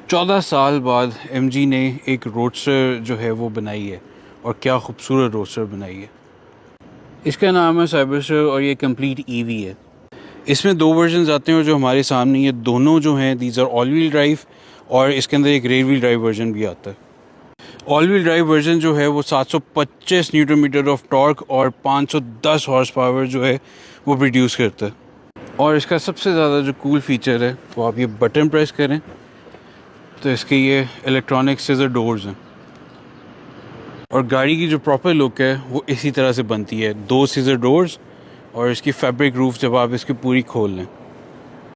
14 साल बाद एमजी ने एक रोडस्टर जो है वो बनाई है, और क्या खूबसूरत रोडस्टर बनाई है। इसका नाम है साइबरस्टर और ये कंप्लीट ईवी है। इसमें दो वर्जन आते हैं और जो हमारे सामने ये दोनों जो हैं these are all wheel drive, और इसके अंदर एक रेयर व्हील ड्राइव वर्जन भी आता है। ऑल व्हील ड्राइव वर्जन जो है वो 725 न्यूटन मीटर ऑफ टॉर्क और 510 हॉर्स पावर जो है वो प्रोड्यूस करता है। और इसका सबसे ज़्यादा जो कूल फीचर है वो आप ये बटन प्रेस करें तो इसके ये इलेक्ट्रॉनिक सीजर डोर्स हैं, और गाड़ी की जो प्रॉपर लुक है वो इसी तरह से बनती है, 2 सीजर डोर्स और इसकी फैब्रिक रूफ जब आप इसकी पूरी खोल लें।